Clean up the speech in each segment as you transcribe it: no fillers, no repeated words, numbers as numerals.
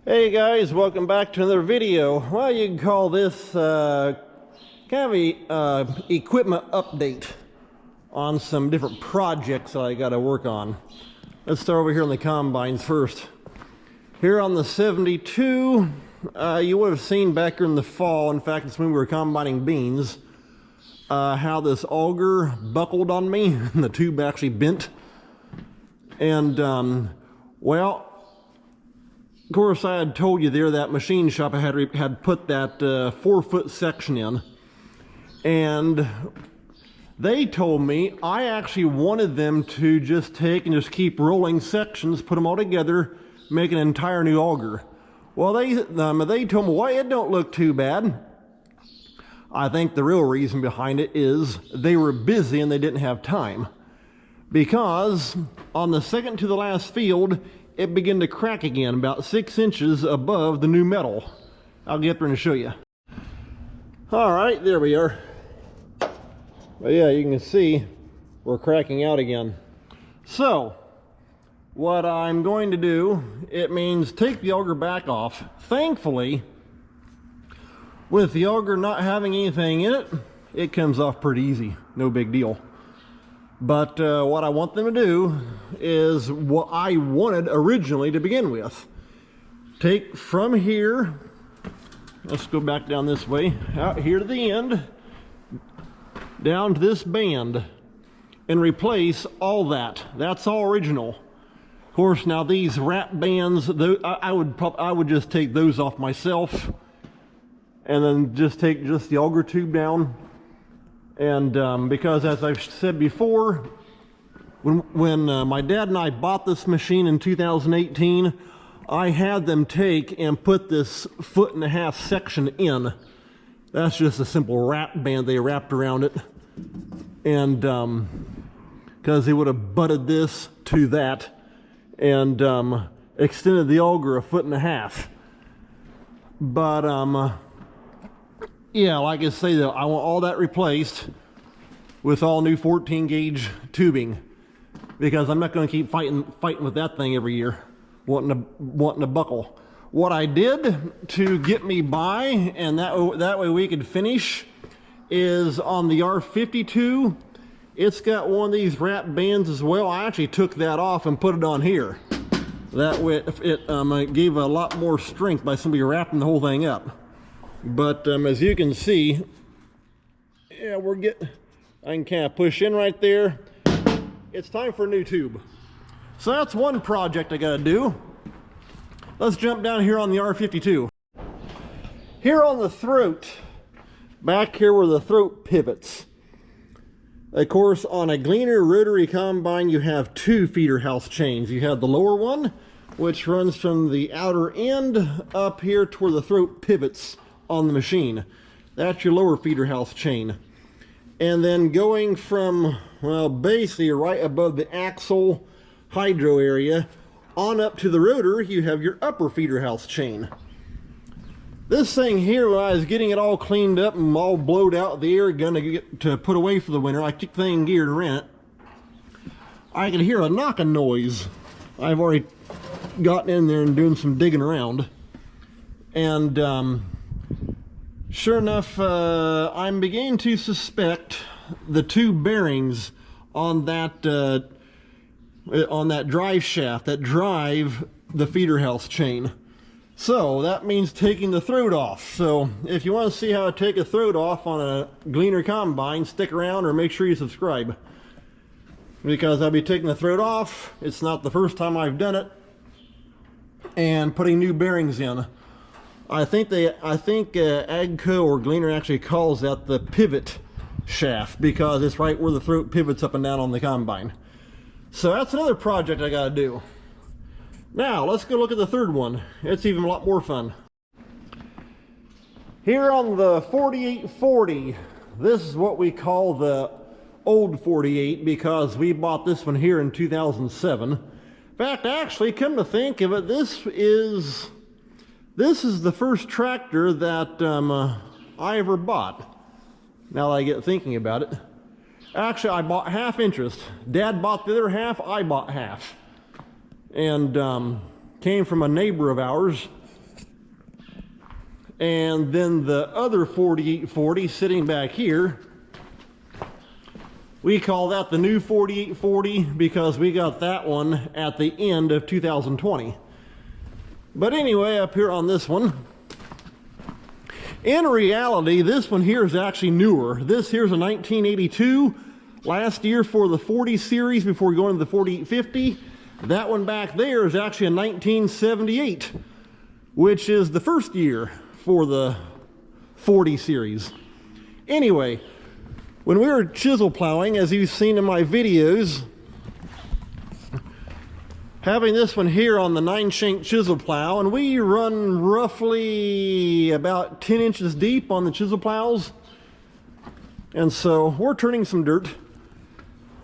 Hey guys, welcome back to another video. Well, you can call this kind of a equipment update on some different projects that I got to work on. Let's start over here on the combines first. Here on the 72, you would have seen back in the fall, in fact it's when we were combining beans, how this auger buckled on me and the tube actually bent. And well, of course, I had told you there that machine shop had put that 4-foot section in, and they told me I actually wanted them to just take and just keep rolling sections, put them all together, make an entire new auger. Well, they told me, well, it don't look too bad. I think the real reason behind it is they were busy and they didn't have time, because on the second to the last field, it began to crack again about 6 inches above the new metal. I'll get there and show you. All right, there we are. But yeah, you can see we're cracking out again. So what I'm going to do, it means take the auger back off. Thankfully, with the auger not having anything in it, it comes off pretty easy, no big deal. But what I want them to do is what I wanted originally to begin with. Take from here, let's go back down this way, out here to the end, down to this band, and replace all that. That's all original. Of course, now these wrap bands, I would just take those off myself, and then just take the auger tube down. And because, as I've said before, when my dad and I bought this machine in 2018, I had them take and put this 1.5 foot section in. That's just a simple wrap band they wrapped around it. And because they would have butted this to that and extended the auger 1.5 feet. But yeah, like I say though, I want all that replaced with all new 14 gauge tubing, because I'm not going to keep fighting with that thing every year, wanting to buckle. What I did to get me by, and that way we could finish, is on the R52, it's got one of these wrap bands as well. I actually took that off and put it on here. That way it gave a lot more strength by somebody wrapping the whole thing up. But as you can see, yeah, I can kind of push in right there. It's time for a new tube. So that's one project I got to do. Let's jump down here on the R52. Here on the throat, back here where the throat pivots. Of course, on a Gleaner rotary combine, you have 2 feeder house chains. You have the lower one, which runs from the outer end up here to where the throat pivots on the machine. That's your lower feeder house chain. And then going from, well, basically right above the axle hydro area on up to the rotor, you have your upper feeder house chain. This thing here, when I was getting it all cleaned up and all blowed out the air gun to put away for the winter, I took the thing in gear and ran it. I could hear a knocking noise. I've already gotten in there and doing some digging around. And sure enough, I'm beginning to suspect the 2 bearings on that drive shaft that drive the feeder house chain. So that means taking the throat off. So if you want to see how to take a throat off on a Gleaner combine, stick around or make sure you subscribe, because I'll be taking the throat off. It's not the first time I've done it, and putting new bearings in. I think Agco or Gleaner actually calls that the pivot shaft, because it's right where the throat pivots up and down on the combine. So that's another project I got to do. Now let's go look at the third one. It's even a lot more fun. Here on the 4840, this is what we call the old 48, because we bought this one here in 2007. In fact, actually, come to think of it, this is the first tractor that I ever bought, now that I get thinking about it. Actually, I bought half interest. Dad bought the other half, I bought half. And came from a neighbor of ours And then the other 4840 sitting back here, we call that the new 4840 because we got that one at the end of 2020. But anyway, up here on this one, in reality, this one here is actually newer. This here's a 1982, last year for the 40 series before going to the 4850. That one back there is actually a 1978, which is the first year for the 40 series. Anyway, when we were chisel plowing, as you've seen in my videos, having this one here on the 9-shank chisel plow, and we run roughly about 10 inches deep on the chisel plows, and so we're turning some dirt.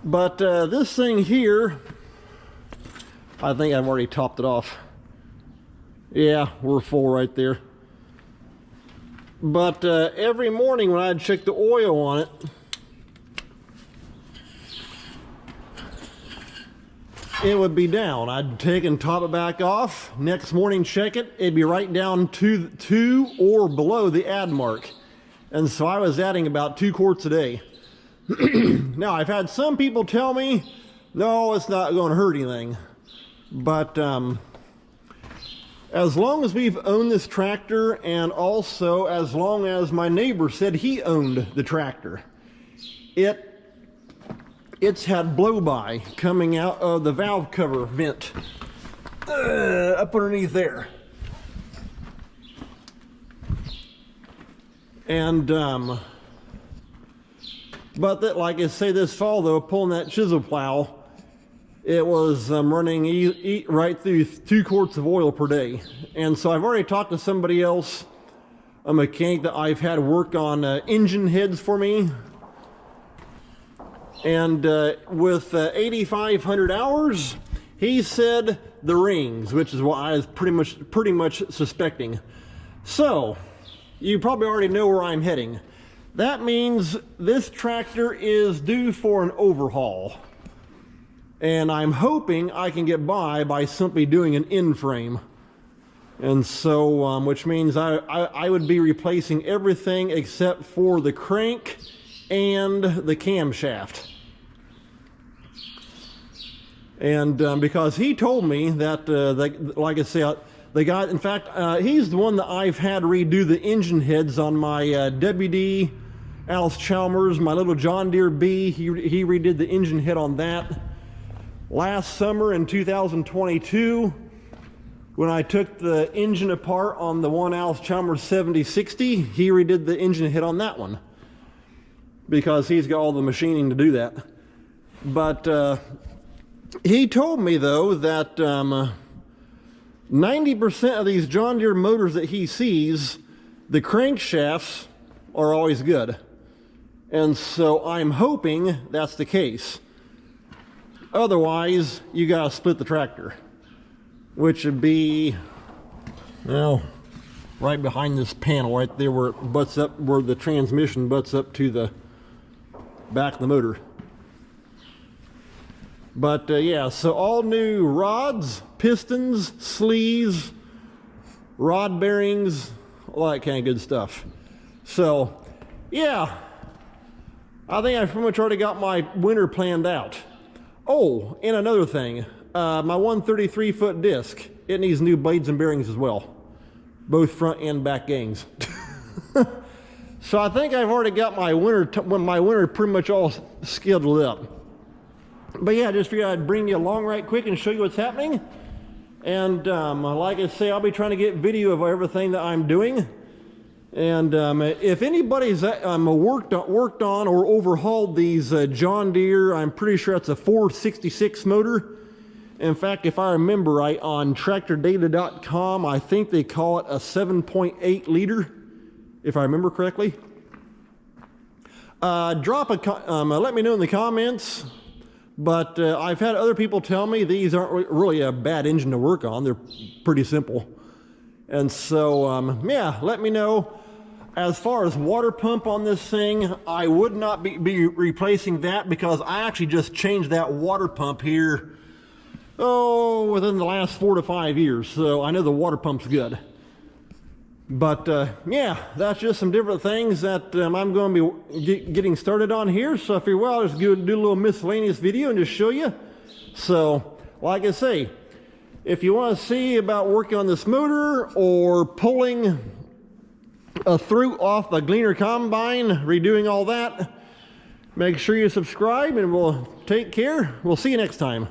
But this thing here, I think I've already topped it off. Yeah, we're full right there. But every morning when I'd check the oil on it, it would be down. I'd take and top it back off. Next morning check it, it'd be right down to or below the add mark. And so I was adding about 2 quarts a day. Now I've had some people tell me, no, it's not going to hurt anything. But as long as we've owned this tractor, and also as long as my neighbor said he owned the tractor, it's had blow-by coming out of the valve cover vent up underneath there. And but that, like I say, this fall though, pulling that chisel plow, it was running right through 2 quarts of oil per day. And so I've already talked to somebody else, a mechanic that I've had work on engine heads for me. And with 8,500 hours, he said the rings, which is what I was pretty much suspecting. So you probably already know where I'm heading. That means this tractor is due for an overhaul. And I'm hoping I can get by simply doing an in-frame. And so, which means I would be replacing everything except for the crank and the camshaft. And because he told me that, like I said, the guy, in fact, he's the one that I've had redo the engine heads on my WD Alice Chalmers, my little John Deere B. He redid the engine head on that. Last summer in 2022, when I took the engine apart on the one Alice Chalmers 7060, he redid the engine head on that one because he's got all the machining to do that. But he told me though that 90% of these John Deere motors that he sees, the crankshafts are always good. And so I'm hoping that's the case. Otherwise, you gotta split the tractor, which would be, well, right behind this panel, right there where it butts up, where the transmission butts up to the back of the motor. But yeah, so all new rods, pistons, sleeves, rod bearings, all that kind of good stuff. So yeah, I think I've pretty much already got my winter planned out. Oh, and another thing, my 133-foot disc, it needs new blades and bearings as well, both front and back gangs. So I think I've already got my winter pretty much all scheduled up. But yeah, just figured I'd bring you along right quick and show you what's happening. And like I say, I'll be trying to get video of everything that I'm doing. And if anybody's worked on or overhauled these John Deere, I'm pretty sure it's a 466 motor. In fact, if I remember right, on tractordata.com, I think they call it a 7.8 liter, if I remember correctly. Let me know in the comments. But I've had other people tell me these aren't really a bad engine to work on. They're pretty simple. And so, yeah, let me know. As far as water pump on this thing, I would not be replacing that because I actually just changed that water pump here, within the last 4 to 5 years. So I know the water pump's good. But yeah, that's just some different things that I'm going to be getting started on here. So if you're well, I'll just do a little miscellaneous video and just show you. So like I say, if you want to see about working on this motor or pulling a through off the gleaner combine, redoing all that, make sure you subscribe, and we'll take care. We'll see you next time.